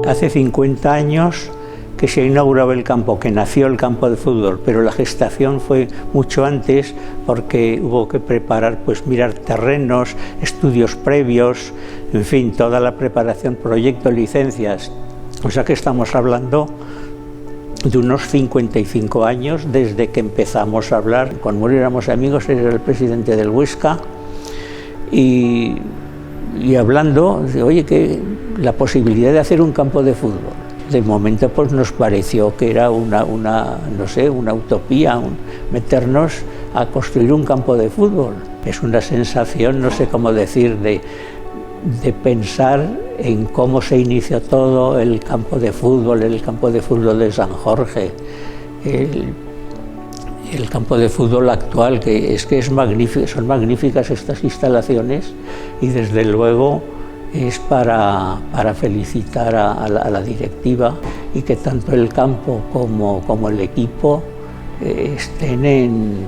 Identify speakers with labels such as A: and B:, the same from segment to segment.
A: Hace 50 años que se inauguró el campo, que nació el campo de fútbol, pero la gestación fue mucho antes porque hubo que preparar, pues mirar terrenos, estudios previos, en fin, toda la preparación, proyectos, licencias. O sea que estamos hablando de unos 55 años desde que empezamos a hablar. Cuando éramos amigos, era el presidente del Huesca y hablando de, oye, que la posibilidad de hacer un campo de fútbol. De momento pues nos pareció que era una utopía, meternos a construir un campo de fútbol. Es una sensación, no sé cómo decir, de pensar en cómo se inició todo el campo de fútbol de San Jorge, el campo de fútbol actual, que es magnífico, son magníficas estas instalaciones y desde luego es para felicitar a la directiva y que tanto el campo como el equipo estén en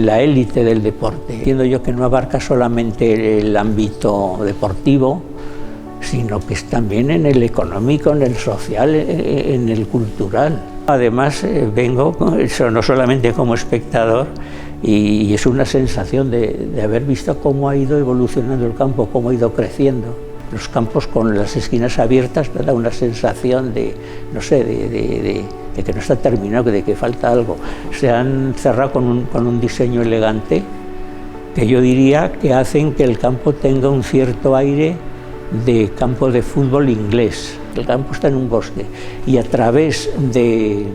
A: la élite del deporte. Entiendo yo que no abarca solamente el ámbito deportivo, sino que es también en el económico, en el social, en el cultural. Además vengo no solamente como espectador, y es una sensación de haber visto cómo ha ido evolucionando el campo, cómo ha ido creciendo. Los campos con las esquinas abiertas me da una sensación de que no está terminado, de que falta algo. Se han cerrado con un diseño elegante que yo diría que hacen que el campo tenga un cierto aire de campo de fútbol inglés. El campo está en un bosque y a través de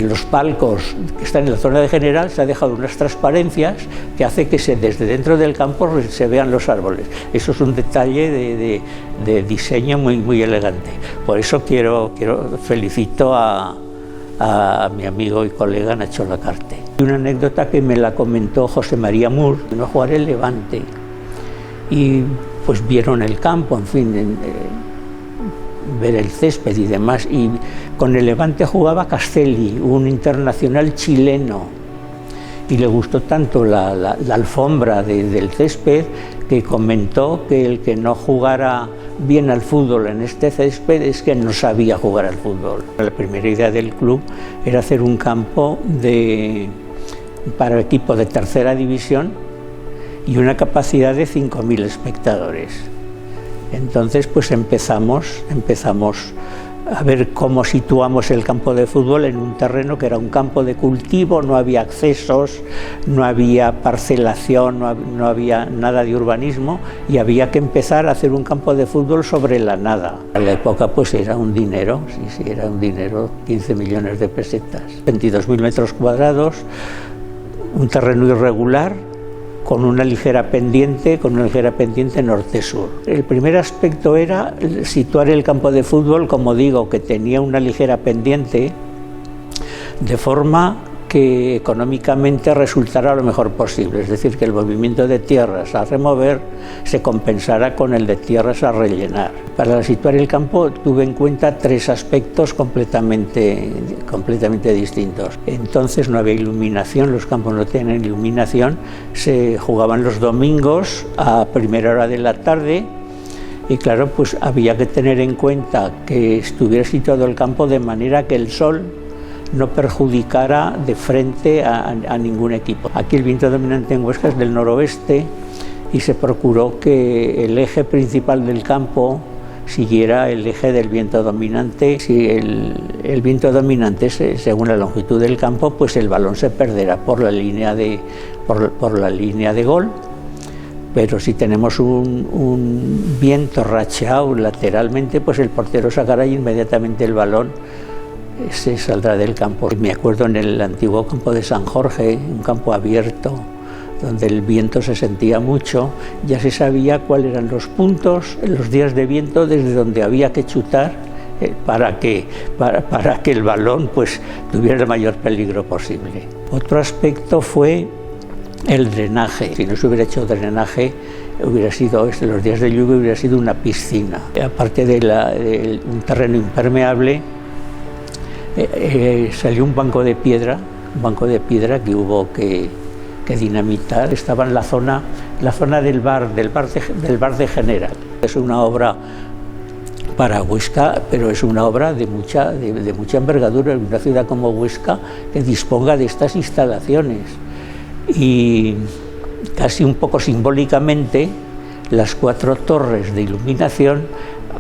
A: los palcos que están en la zona de general se ha dejado unas transparencias que hace que desde dentro del campo se vean los árboles. Eso es un detalle de diseño muy elegante. Por eso felicito a mi amigo y colega Nacho Lacarte. Una anécdota que me la comentó José María Mur, vino a jugar el Levante y pues vieron el campo, en fin, ver el césped y demás, y con el Levante jugaba Castelli, un internacional chileno, y le gustó tanto la alfombra del césped que comentó que el que no jugara bien al fútbol en este césped es que no sabía jugar al fútbol. La primera idea del club era hacer un campo para equipo de tercera división y una capacidad de 5.000 espectadores. Entonces pues empezamos a ver cómo situamos el campo de fútbol en un terreno que era un campo de cultivo, no había accesos, no había parcelación, no había nada de urbanismo y había que empezar a hacer un campo de fútbol sobre la nada. En la época pues era un dinero, sí, era un dinero, 15 millones de pesetas, 22.000 metros cuadrados, un terreno irregular, con una ligera pendiente norte-sur. El primer aspecto era situar el campo de fútbol, como digo, que tenía una ligera pendiente, de forma que económicamente resultara lo mejor posible, es decir, que el movimiento de tierras a remover se compensara con el de tierras a rellenar. Para situar el campo tuve en cuenta tres aspectos completamente distintos. Entonces no había iluminación, los campos no tenían iluminación, se jugaban los domingos a primera hora de la tarde y claro, pues había que tener en cuenta que estuviera situado el campo de manera que el sol no perjudicara de frente a ningún equipo. Aquí el viento dominante en Huesca es del noroeste y se procuró que el eje principal del campo siguiera el eje del viento dominante. Si el viento dominante según la longitud del campo, pues el balón se perderá por la línea de gol. Pero si tenemos un viento racheado lateralmente, pues el portero sacará inmediatamente el balón, se saldrá del campo. Me acuerdo en el antiguo campo de San Jorge, un campo abierto, donde el viento se sentía mucho, ya se sabía cuáles eran los puntos en los días de viento desde donde había que chutar para que el balón pues tuviera el mayor peligro posible. Otro aspecto fue el drenaje. Si no se hubiera hecho drenaje, hubiera sido, los días de lluvia hubiera sido una piscina. Aparte de un terreno impermeable, salió un banco de piedra que hubo que dinamitar. Estaba en la zona del bar de General. Es una obra para Huesca, pero es una obra de mucha envergadura en una ciudad como Huesca que disponga de estas instalaciones. Y casi un poco simbólicamente, las 4 torres de iluminación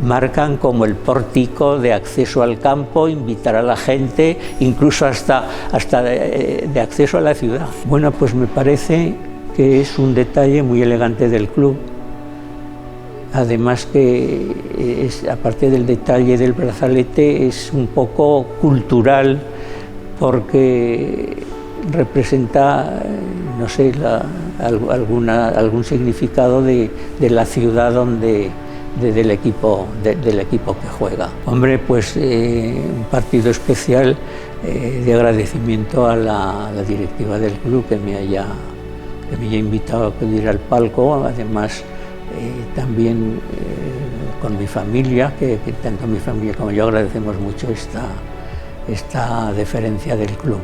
A: marcan como el pórtico de acceso al campo, invitar a la gente, incluso hasta de acceso a la ciudad. Bueno, pues me parece que es un detalle muy elegante del club. Además que, aparte del detalle del brazalete, es un poco cultural porque representa, no sé, algún significado de la ciudad del equipo que juega. Hombre, pues un partido especial de agradecimiento a la directiva del club que me haya invitado a acudir al palco, además también con mi familia, que tanto mi familia como yo agradecemos mucho esta deferencia del club.